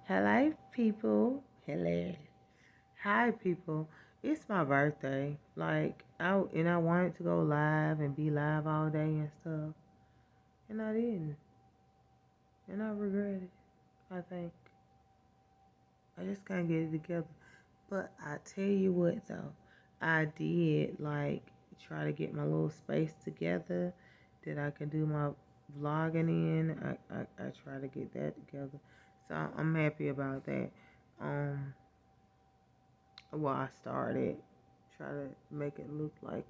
Hello, people. Hello. Hi, people. It's my birthday. I wanted to go live and be live all day and stuff, and I didn't, and I regret it. I think I just can't get it together. But I tell you what, though, I did try to get my little space together that I can do my vlogging in. I try to get that together, so I'm happy about that. Um, I started try to make it look like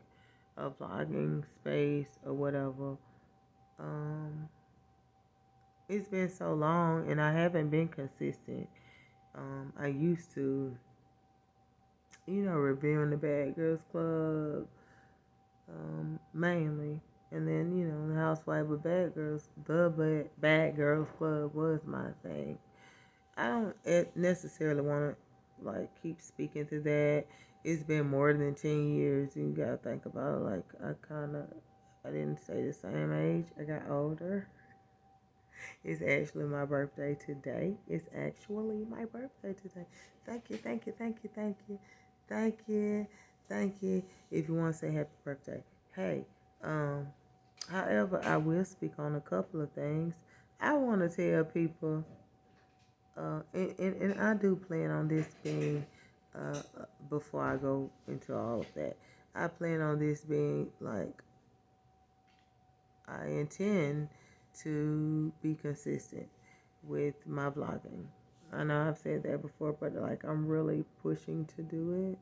a vlogging space or whatever. Um, it's been so long and I haven't been consistent. I used to, reviewing the Bad Girls Club, mainly. And then, the Housewife of Bad Girls, Bad Girls Club was my thing. I don't necessarily want to keep speaking to that. It's been more than 10 years. You gotta think about it. I didn't stay the same age. I got older. It's actually my birthday today. It's actually my birthday today. Thank you, thank you, thank you, thank you, thank you, thank you. If you want to say happy birthday, hey. Um, However, I will speak on a couple of things. I want to tell people. And I do plan on this being, before I go into all of that, I plan on this being I intend to be consistent with my vlogging. I know I've said that before, but I'm really pushing to do it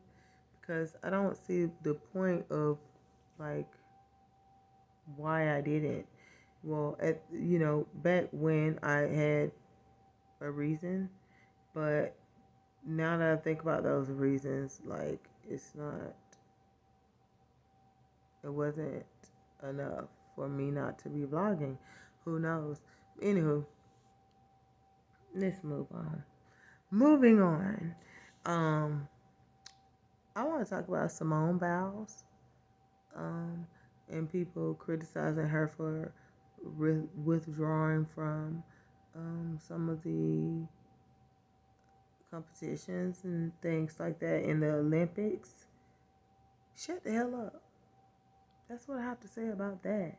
because I don't see the point of like why I did it. Well, back when I had a reason, but now that I think about those reasons, it wasn't enough for me not to be vlogging. Who knows? Anywho, let's move on. Moving on. Um, I want to talk about Simone Biles. Um, and people criticizing her for withdrawing from some of the competitions and things like that in the Olympics. Shut the hell up. That's what I have to say about that.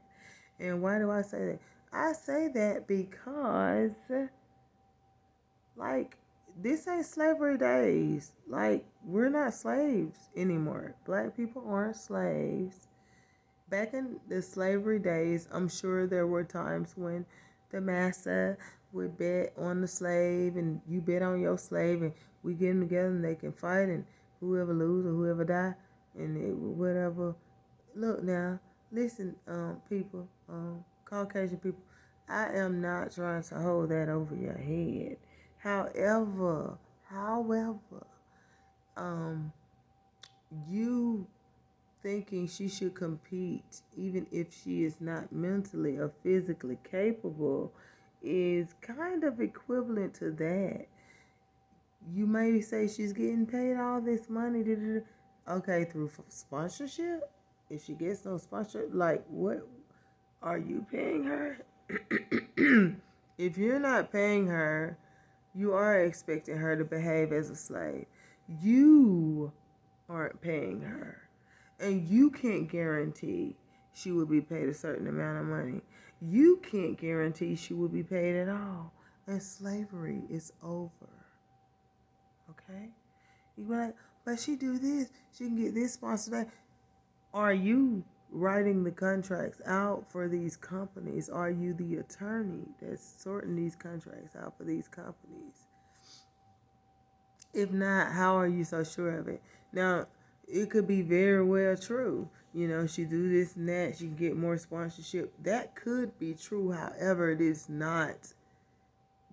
And why do I say that? I say that because, like, this ain't slavery days. Like, we're not slaves anymore. Black people aren't slaves. Back in the slavery days, I'm sure there were times when the master would bet on the slave and you bet on your slave and we get them together and they can fight and whoever lose or whoever die and whatever. Look now, listen, people, Caucasian people, I am not trying to hold that over your head. However, um, you thinking she should compete even if she is not mentally or physically capable is kind of equivalent to that. You may say she's getting paid all this money. Okay, through sponsorship? If she gets no sponsorship, what are you paying her? If you're not paying her, you are expecting her to behave as a slave. You aren't paying her. And you can't guarantee she will be paid a certain amount of money. You can't guarantee she will be paid at all. And slavery is over. Okay? You be like, but she do this, she can get this sponsor that. Are you writing the contracts out for these companies? Are you the attorney that's sorting these contracts out for these companies? If not, how are you so sure of it? Now, it could be very well true. She do this and that, she can get more sponsorship. That could be true. However, it is not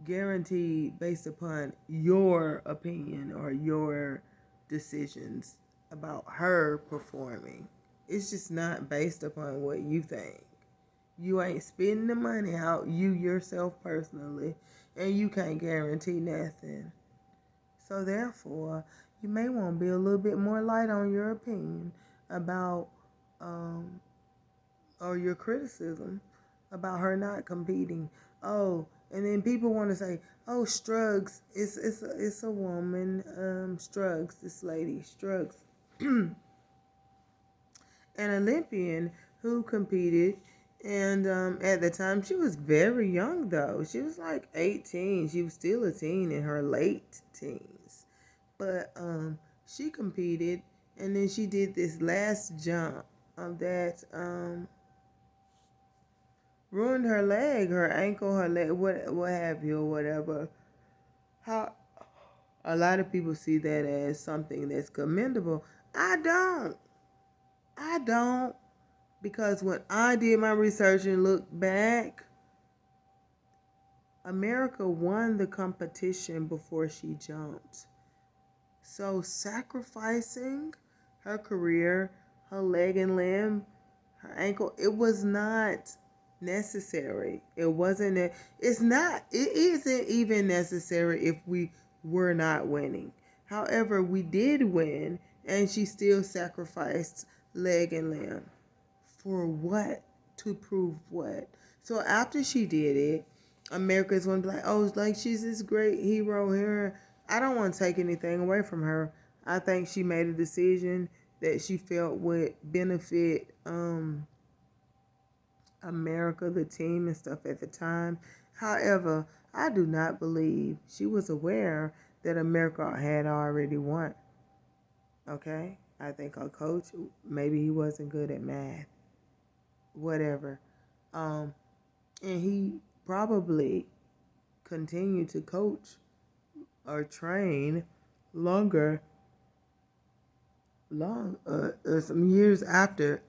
guaranteed based upon your opinion or your decisions about her performing. It's just not based upon what you think. You ain't spending the money out, you yourself personally, and you can't guarantee nothing. So therefore, you may want to be a little bit more light on your opinion about, or your criticism about her not competing. Oh, And then people want to say, "Oh, Struggs, it's a woman, Struggs, this lady, Struggs, an Olympian who competed, and at the time she was very young though. She was like 18. She was still a teen in her late teens, but she competed, and then she did this last jump that ruined her leg, her ankle, her leg, what have you, or whatever. How a lot of people see that as something that's commendable. I don't. I don't. Because when I did my research and looked back, America won the competition before she jumped. So sacrificing her career, her leg and limb, her ankle, it was not necessary. It isn't even necessary if we were not winning. However, we did win, and she still sacrificed leg and limb. For what? To prove what? So after she did it, America's going to be like, oh, it's like she's this great hero here. I don't want to take anything away from her. I think she made a decision that she felt would benefit America, the team, and stuff at the time. However, I do not believe she was aware that America had already won. Okay? I think our coach, maybe he wasn't good at math. Whatever. And he probably continued to coach or train longer, some years after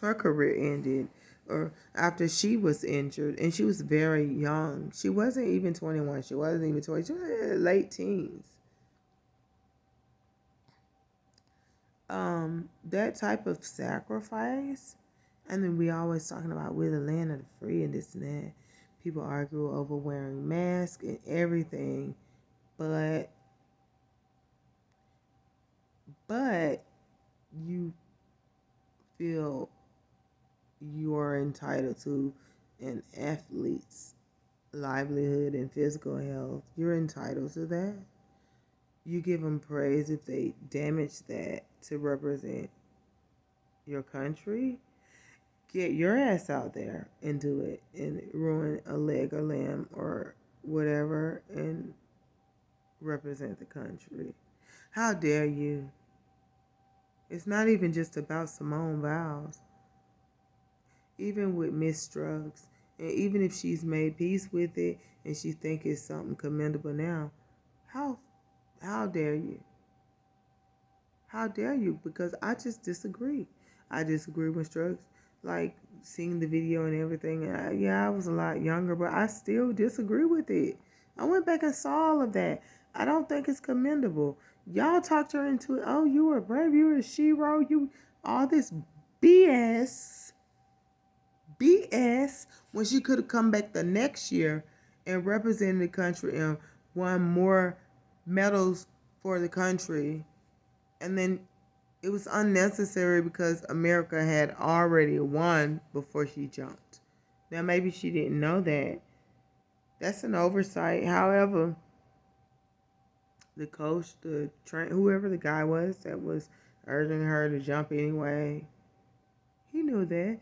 her career ended, or after she was injured, and she was very young. She wasn't even 21. She wasn't even 20. She was late teens. That type of sacrifice, and then we always talking about we're the land of the free and this and that. People argue over wearing masks and everything, but you feel you are entitled to an athlete's livelihood and physical health. You're entitled to that. You give them praise if they damage that to represent your country. Get your ass out there and do it and ruin a leg or limb or whatever and represent the country. How dare you? It's not even just about Simone Biles. Even with Miss Struggs, and even if she's made peace with it and she think it's something commendable now, how dare you? How dare you? Because I just disagree. I disagree with Struggs. Like seeing the video and everything. And I was a lot younger, but I still disagree with it. I went back and saw all of that. I don't think it's commendable. Y'all talked her into it. Oh, you were brave. You were a shero. You all this BS. BS when she could have come back the next year and represented the country and won more medals for the country. And then it was unnecessary because America had already won before she jumped. Now, maybe she didn't know that. That's an oversight. However, the coach, whoever the guy was that was urging her to jump anyway, he knew that.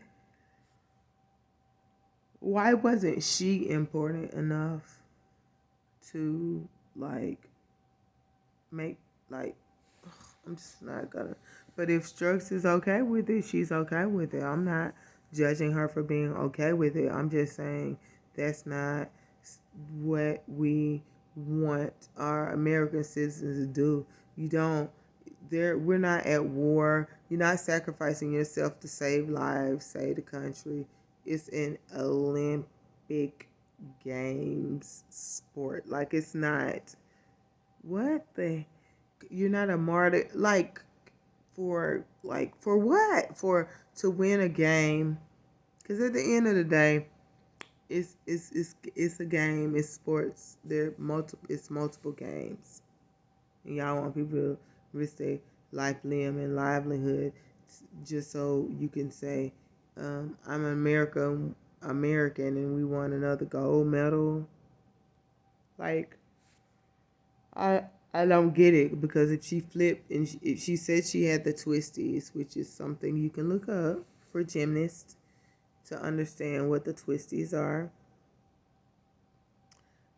Why wasn't she important enough to make I'm just not gonna. But if Strokes is okay with it, she's okay with it. I'm not judging her for being okay with it. I'm just saying that's not what we want our American citizens to do. You don't. We're not at war. You're not sacrificing yourself to save lives, save the country. It's an Olympic Games sport. Like it's not. What the? You're not a martyr. For what? For to win a game? Because at the end of the day, it's a game. It's sports. It's multiple games. And y'all want people to risk their life, limb, and livelihood just so you can say, I'm America. American and we won another gold medal. Like, I I don't get it, because if she flipped and if she said she had the twisties, which is something you can look up for gymnasts to understand what the twisties are.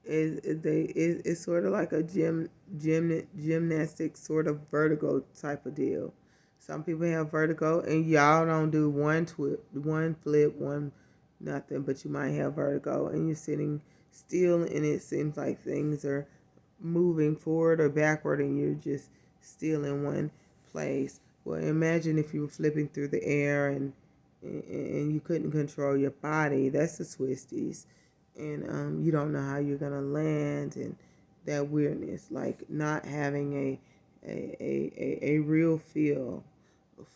It's sort of like a gymnastic sort of vertigo type of deal. Some people have vertigo, and y'all don't do one flip, one nothing, but you might have vertigo, and you're sitting still, and it seems like things are moving forward or backward, and you're just still in one place. Well, imagine if you were flipping through the air and you couldn't control your body. That's the twisties, and you don't know how you're gonna land, and that weirdness, like not having a real feel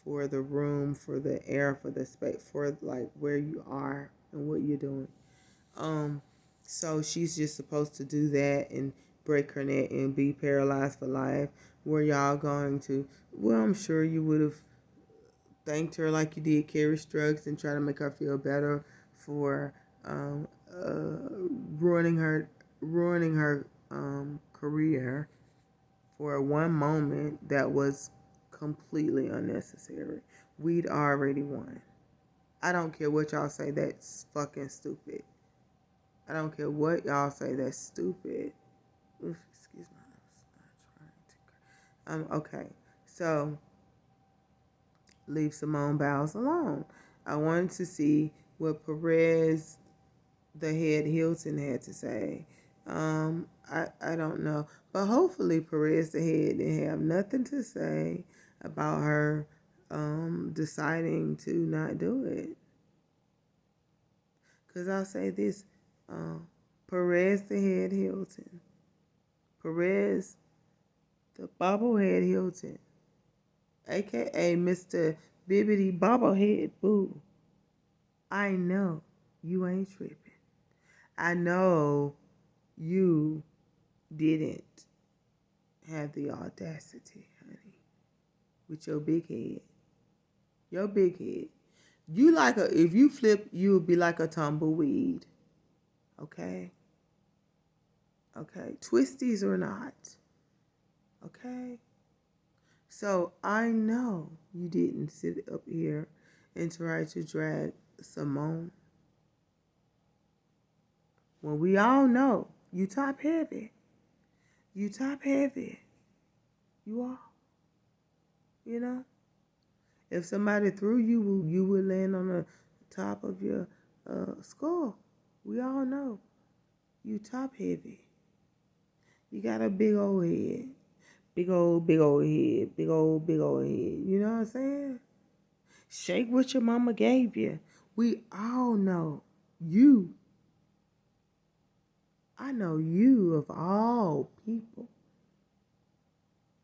for the room, for the air, for the space, for like where you are and what you're doing. So she's just supposed to do that and break her neck and be paralyzed for life. Were y'all going to? Well, I'm sure you would have thanked her like you did Carrie Struggs and try to make her feel better for um, ruining her career for one moment that was completely unnecessary. We'd already won. I don't care what y'all say. That's fucking stupid. I don't care what y'all say. That's stupid. Oof, excuse my nose. Okay. So leave Simone Biles alone. I wanted to see what Perez, the head Hilton, had to say. I don't know, but hopefully Perez, the head, didn't have nothing to say about her deciding to not do it. Because I'll say this, Perez, the head Hilton, Perez, the bobblehead Hilton, aka Mr. Bibbidi Bobblehead Boo. I know you ain't tripping. I know you didn't have the audacity, honey, with your big head. Your big head. You like if you flip, you would be like a tumbleweed. Okay? Okay? Twisties or not. Okay? So I know you didn't sit up here and try to drag Simone. Well, we all know you top heavy. You top heavy. You are. You know? If somebody threw you, you would land on the top of your skull. We all know. You top heavy. You got a big old head. Big old head. Big old head. You know what I'm saying? Shake what your mama gave you. We all know you. I know you of all people.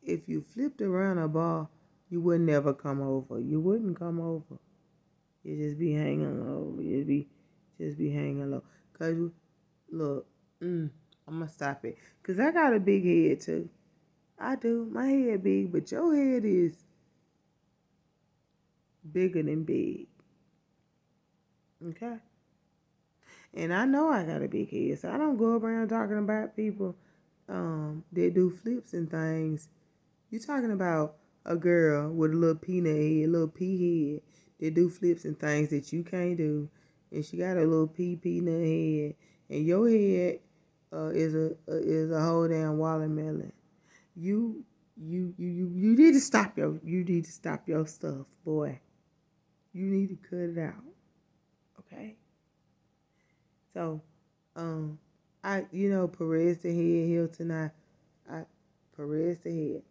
If you flipped around a ball, you would never come over. You wouldn't come over. You just be hanging low. You just be hanging low. Cause look, I'm gonna stop it. Cause I got a big head too. I do. My head big, but your head is bigger than big. Okay? And I know I got a big head, so I don't go around talking about people that do flips and things. You talking about a girl with a little peanut head, a little pea head, that do flips and things that you can't do, and she got a little peanut head, and your head is a whole damn watermelon. You need to stop your stuff, boy. You need to cut it out. Okay? So, Perez the head, Hilton, Perez the head.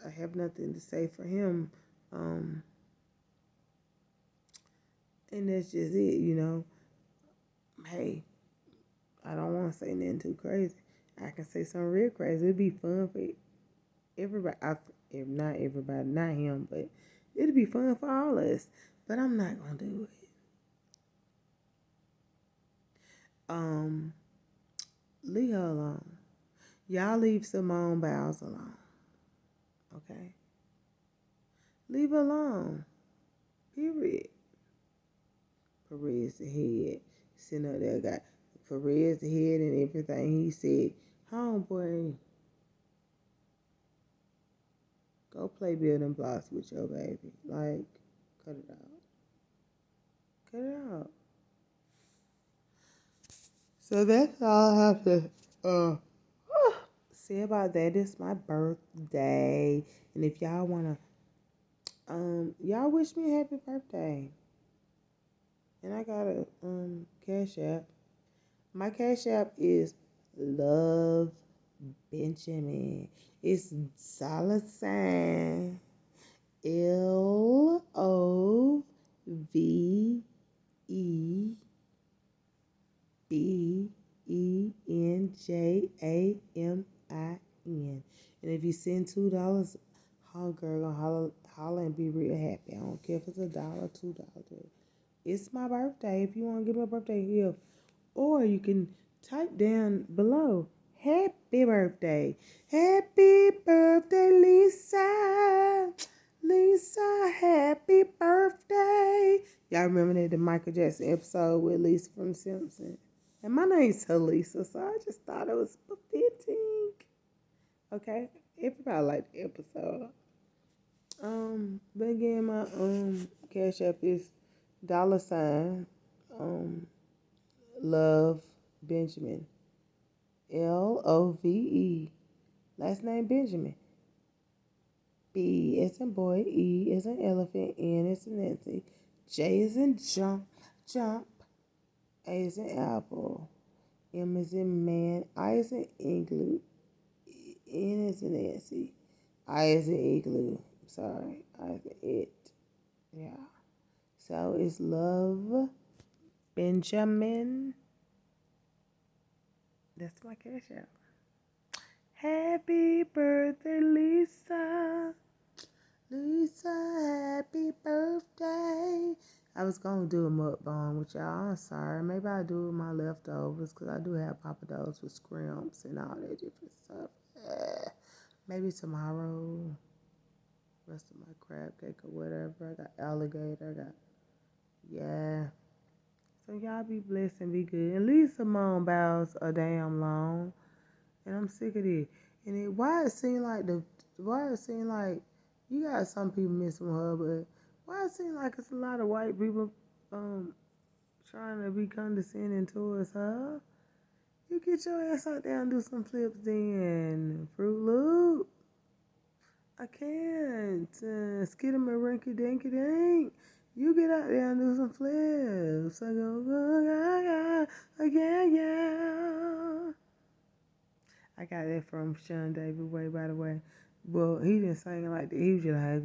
I have nothing to say for him. And that's just it. Hey, I don't want to say nothing too crazy. I can say something real crazy. It'd be fun for everybody. If not everybody, not him, but it'd be fun for all of us. But I'm not gonna do it. Leave her alone. Y'all leave Simone Biles alone. Okay? Leave her alone. Period. Perez the head. Sitting up there, got Perez the head and everything. He said, homeboy, go play building blocks with your baby. Like, cut it out. Cut it out. So that's all I have to say about that. It's my birthday. And if y'all wanna y'all wish me a happy birthday. And I got a Cash App. My Cash App is Love Benjamin. It's $ LOVEBENJAMIN. And if you send $2, holler girl gonna holler and be real happy. I don't care if it's $1, $2. It's my birthday. If you want to give me a birthday gift, or you can type down below, happy birthday. Happy birthday, Lisa. Lisa, happy birthday. Y'all remember that the Michael Jackson episode with Lisa from The Simpsons? And my name's Talisa, so I just thought it was fitting. Okay? Everybody liked the episode. But again, my Cash App is $ Love Benjamin. LOVE. Last name Benjamin. B as in boy, E as in elephant, N as in Nancy, J as in jump, A as in apple, M as in man, I as in igloo, N as in Nancy, I as in igloo. Sorry, I as in it. Yeah. So it's Love Benjamin. That's my Cash App. Happy birthday, Lisa. Lisa, happy birthday. I was going to do a mukbang with y'all. I'm sorry. Maybe I'll do it with my leftovers because I do have papados with scrimps and all that different stuff. Maybe tomorrow. Rest of my crab cake or whatever. I got alligator. Yeah. So y'all be blessed and be good. And leave Simone Biles a damn long. And I'm sick of it. And why it seem like you got some people messing with her, but why it seem like it's a lot of white people trying to be condescending towards her? You get your ass out there and do some flips then. Fruit Loop. I can't. Skidamarink dinky dink. You get out there and do some flips. I go, yeah. I got that from Sean David Way, by the way. Well, he didn't sing it like that. He was just like,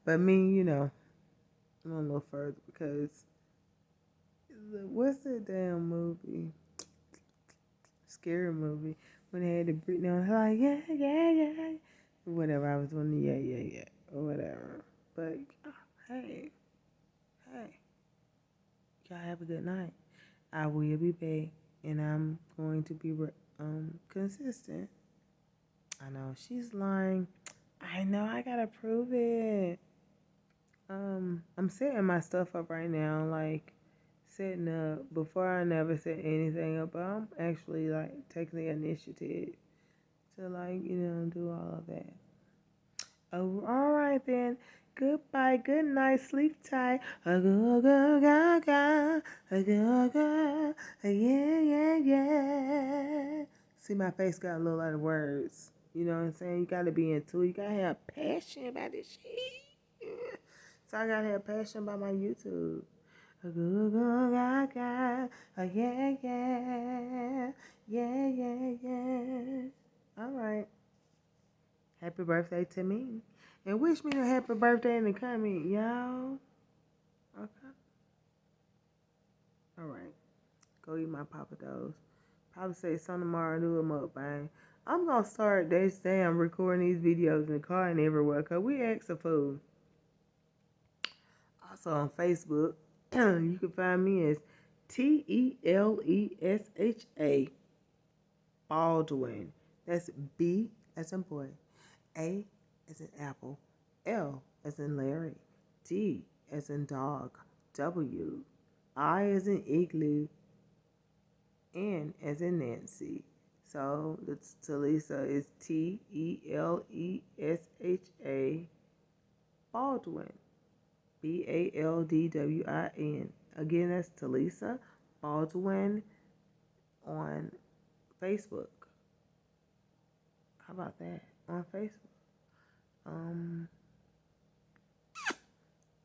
but me, I'm a little further because what's that damn movie? Scary movie. When they had the Britney on, like, yeah. Whatever, I was doing the yeah, or whatever. But, hey, y'all have a good night. I will be back, and I'm going to be consistent. I know she's lying. I know I gotta prove it. I'm setting my stuff up right now, like setting up. Before I never set anything up, but I'm actually like taking the initiative to do all of that. Oh, all right then. Goodbye, good night, sleep tight. Yeah. See, my face got a little lot of words. You know what I'm saying? You gotta be into it. You gotta have passion about this shit. So I gotta have passion about my YouTube. Yeah. All right. Happy birthday to me. And wish me a happy birthday in the comment, y'all. Okay. All right. Go eat my papados. Probably say something tomorrow and do a mukbang. I'm going to start this damn recording these videos in the car and everywhere because we ask a fool. Also on Facebook, you can find me as TELESHA Baldwin. That's B as in boy, A as in apple, L as in Larry, D as in dog, W I as in igloo, N as in Nancy. So the TheTelesha is TELESHA Baldwin, BALDWIN. Again, that's TheTelesha Baldwin on Facebook. How about that? On Facebook.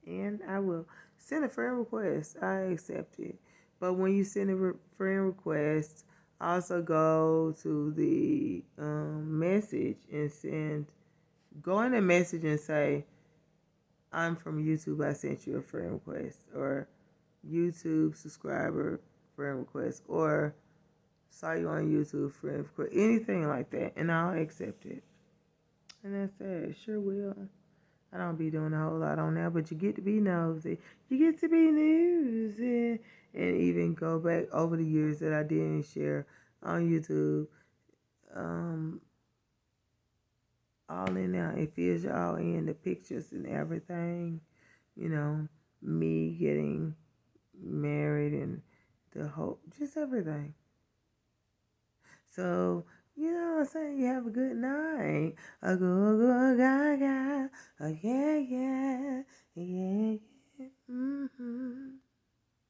And I will send a friend request. I accept it. But when you send a friend request, also go to the message and go in the message and say, I'm from YouTube. I sent you a friend request, or YouTube subscriber friend request, or saw you on YouTube friend request, anything like that, and I'll accept it. And that's it. Sure will. I don't be doing a whole lot on there, but you get to be nosy. You get to be nosy. And even go back over the years that I didn't share on YouTube. All in there. It fills you all in, the pictures and everything. You know, me getting married and the whole, just everything. So, you know what I'm saying? You have a good night. A go gaga. Oh, yeah, yeah. Yeah, yeah. Mm-hmm.